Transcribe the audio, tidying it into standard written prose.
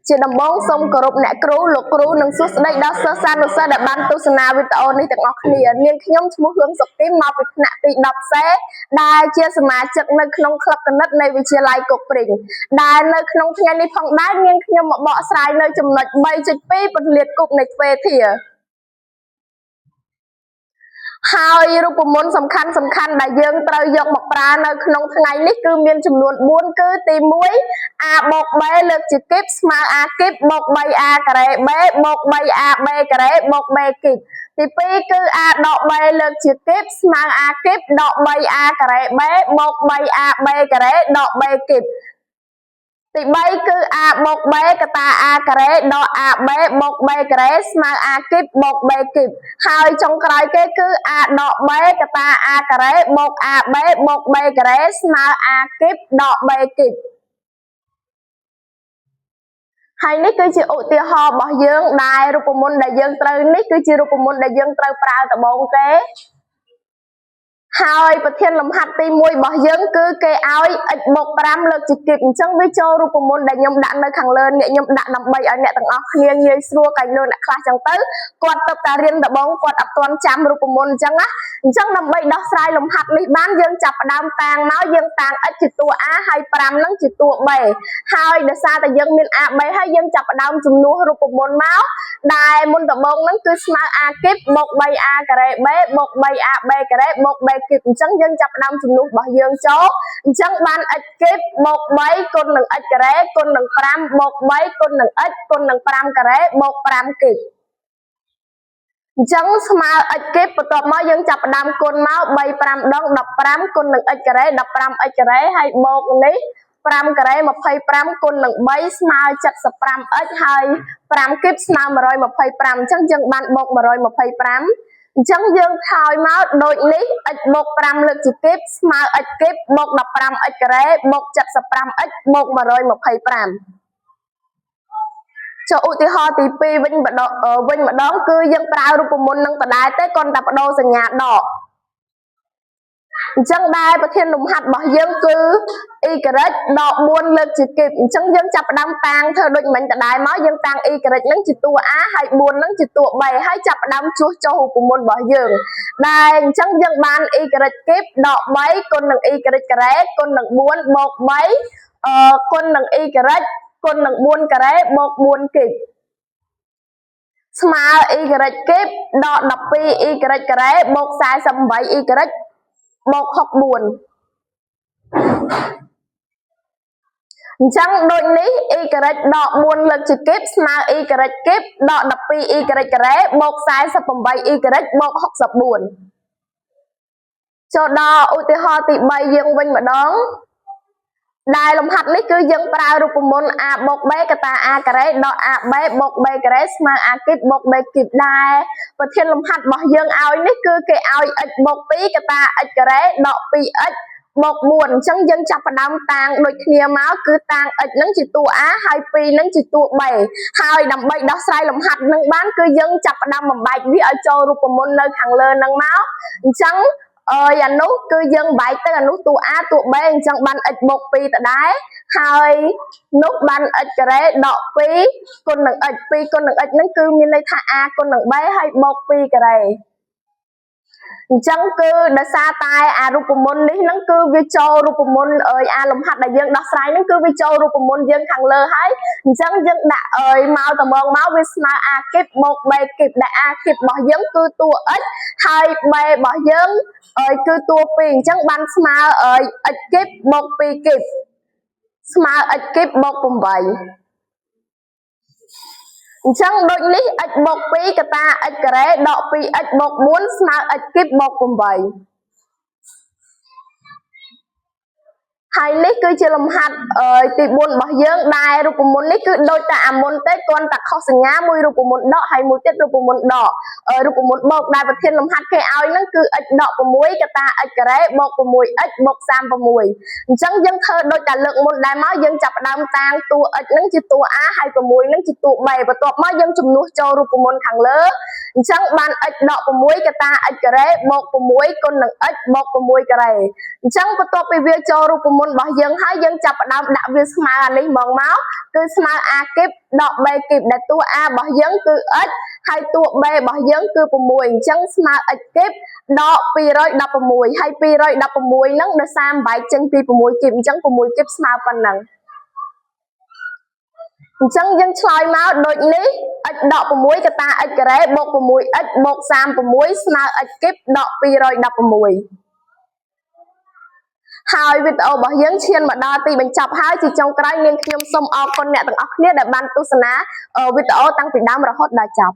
ជាដំបងសូមគោរពអ្នកគ្រូលោកគ្រូនិងសួស្តីដល់សិស្សានុសិស្សដែលបានទស្សនាវីដេអូនេះទាំងអស់គ្នានាងខ្ញុំឈ្មោះហឿងសុកទីមកពីថ្នាក់ទី10សេដែលជាសមាជិកនៅក្នុងក្លឹបគណិតនៃវិទ្យាល័យគប់ព្រីងដែលនៅក្នុងថ្ងៃនេះផងដែរនាងខ្ញុំមកបកស្រាយនៅចំណុច 3.2 ពន្លាតគប់នៃទ្វេធាហើយរូបមន្តសំខាន់ដែលយើងត្រូវយកមកប្រើនៅក្នុងថ្ងៃនេះគឺមានចំនួន4គឺទី1 a បូក b លើកជាគីបស្មើ a គីបបូក 3a ការ៉េ b បូក 3ab ការ៉េបូក b គីបទី2គឺ a ដក b លើកជាគីបស្មើ a គីបដក 3a ការ៉េ b បូក 3ab ការ៉េដក b គីបទី3គឺ a បូក b កតា a ការ៉េដក ab បូក b ការ៉េស្មើ a គីបបូក b គីបហើយចុងក្រោយគេគឺ a ដក b កតា a ការ៉េបូក ab បូក b ការ៉េស្មើ a គីបដក b គីបហើយនេះគឺជាឧទាហរណ៍របស់យើងដែលរូបមន្តដែលយើងត្រូវនេះគឺជារូបមន្តដែលយើងត្រូវប្រើដំបូងគេហើយប្រធានលំហាត់ទី1របស់យើងគឺគេឲ្យ x បូក 5 លើកជាគីបអញ្ចឹងវាចូលរូបមន្តដែលខ្ញុំដាក់នៅខាងលើនេះខ្ញុំដាក់ដើម្បីឲ្យអ្នកទាំងអស់គ្នាងាយស្រួលកាយលើអ្នកខ្លះចឹងទៅគាត់ទៅតែរៀនដំបូងគាត់អត់ទាន់ចាំរូបមន្តអញ្ចឹងណាអញ្ចឹងដើម្បីដោះស្រាយលំហាត់នេះបានយើងចាប់ផ្ដើមតាំងមកយើងតាំង x ជាតួ a ហើយ5ហ្នឹងជាតួ b ហើយដោយសារតែយើងមាន ab ហើយយើងចាប់ផ្ដើមជំនួសរូបមន្តមកដែលមុនដំបូងហ្នឹងគឺស្មើ a គីបបូក 3a ការ៉េ b បូក 3ab ការ៉េបូក b គីបអញ្ចឹងយើងចាប់ផ្ដើមជំនួសរបស់យើងចូលអញ្ចឹងបាន x គីបបូក 3 គុណនឹង x ការ៉េគុណនឹង 5 បូក 3 គុណនឹង x គុណនឹង 5 ការ៉េបូក 5 គីបអញ្ចឹងស្មើ x គីបបន្ទាប់មកយើងចាប់ផ្ដើមគុណមក3 5ដង15គុណនឹង x ការ៉េ 15x ការ៉េហើយបូកនេះ5ការ៉េ25គុណនឹង3ស្មើ 75x ហើយ5គីបស្មើ125អញ្ចឹងយើងបានបូក125អញ្ចឹងយើងថយមកដូចនេះ x បូក 5 លើកជាគីបស្មើ x គីបបូក 15x ការ៉េបូក 75x បូក125ចូលឧទាហរណ៍ទី2វិញម្ដងគឺយើងប្រើរូបមន្តនឹងដដែលទេគ្រាន់តែបដូរសញ្ញាដកអញ្ចឹងដែរប្រធានលំហាត់របស់យើងគឺ y ដក4លើកជាគីបអញ្ចឹងយើងចាប់ផ្ដើមតាំងធ្វើដូចមិញដដែលមកយើងតាំង y ហ្នឹងជាតួ a ហើយ4ហ្នឹងជាតួ b ហើយចាប់ផ្ដើមជួសចូលរូបមន្តរបស់យើងដែលអញ្ចឹងយើងបាន y គីបដក3គុណនឹង y ការ៉េគុណនឹង4បូក3គុណនឹង y គុណនឹង4ការ៉េបូក4គីបស្មើ y គីបដក12 y ការ៉េបូក48 y បូក64អញ្ចឹងដូចនេះ y ដក4លើកជាគីបស្មើ y គីបដក12 y ការ៉េបូក48 y បូក64ចូលដល់ឧទាហរណ៍ទី3យើងវិញម្ដងដែលលំហាត់នេះគឺយើងប្រើរូបមន្ត a បូក b កតា a ការ៉េដក ab បូក b ការ៉េស្មើ a គីបបូក b គីបដែរប្រធានលំហាត់របស់យើងឲ្យនេះគឺគេឲ្យ x បូក 2 កតា x ការ៉េដក 2x បូក4អញ្ចឹងយើងចាប់ផ្ដើមតាំងដូចគ្នាមកគឺតាំង x ហ្នឹងជាតួ a ហើយ2ហ្នឹងជាតួ b ហើយដើម្បីដោះស្រាយលំហាត់នឹងបានគឺយើងចាប់ផ្ដើមបំបែកវាឲ្យចូលរូបមន្តនៅខាងលើហ្នឹងមកអញ្ចឹងអានោះគឺយើងបែកទៅអានោះតួ a តួ b អញ្ចឹងបាន x បូក 2 ដដែលហើយនោះបាន x ការ៉េដក 2 គុណនឹង x 2គុណនឹង x ហ្នឹងគឺមានន័យថា a គុណនឹង b ហើយបូក 2 ការ៉េអញ្ចឹងគឺដោយសារតែអារូបមន្តនេះហ្នឹងគឺវាចូលរូបមន្តអាលំហាត់ដែលយើងដោះស្រាយហ្នឹងគឺវាចូលរូបមន្តយើងខាងលើហើយអញ្ចឹងយើងដាក់មកត្មងមកវាស្មើ a គីបបូក b គីបដែល a គីបរបស់យើងគឺតួ x ហើយ b របស់យើងគឺតួ2អញ្ចឹងបានស្មើ x គីបបូក2គីបស្មើ x គីបបូក8អញ្ចឹងដូចនេះ x បូក 2 កតា x ការ៉េដក 2x បូក 4 ស្មើ x គីបបូក8ហើយនេះគឺជាលំហាត់ទី4របស់យើងដែលរូបមន្តនេះគឺដូចតែអាមុនទេគ្រាន់តែខុសសញ្ញាមួយរូបមន្តដកហើយមួយទៀតរូបមន្តដករូបមន្តបូកដែលប្រធានលំហាត់គេឲ្យហ្នឹងគឺ x ដក6កតា x ការ៉េបូក 6x បូក36អញ្ចឹងយើងធ្វើដូចតែលើកមុនដែរមកយើងចាប់ផ្ដើមតាំងតួ x ហ្នឹងជាតួ a ហើយ6ហ្នឹងជាតួ b បន្ទាប់មកយើងជំនួសចូលរូបមន្តខាងលើអញ្ចឹងបាន x ដក6កតា x ការ៉េបូក6គុណនឹង x បូក6ការ៉េអញ្ចឹងបន្ទាប់ពីវាចូលរូបម មុនរបស់យើងហើយយើងចាប់ផ្ដើមដាក់វាស្មើអានេះមកគឺស្មើ a គីបដក b គីបដែលតួ a របស់យើងគឺ x ហើយតួ b របស់យើងគឺ6អញ្ចឹងស្មើ x គីបដក216ហើយ216ហ្នឹងដោយសារបំបែកចេញពី6គីបអញ្ចឹង6គីបស្មើប៉ុណ្ណឹងអញ្ចឹងយើងឆ្លើយមកដូចនេះ x ដក6កតា x ការ៉េបូក 6x បូក36ស្មើ x គីបដក216ហើយវីដេអូរបស់យើងឈានមកដល់ទីបញ្ចប់ហើយជាចុងក្រោយនាងខ្ញុំសូមអរគុណអ្នកទាំងអស់គ្នាដែលបានទស្សនាវីដេអូតាំងពីដើមរហូតដល់ចប់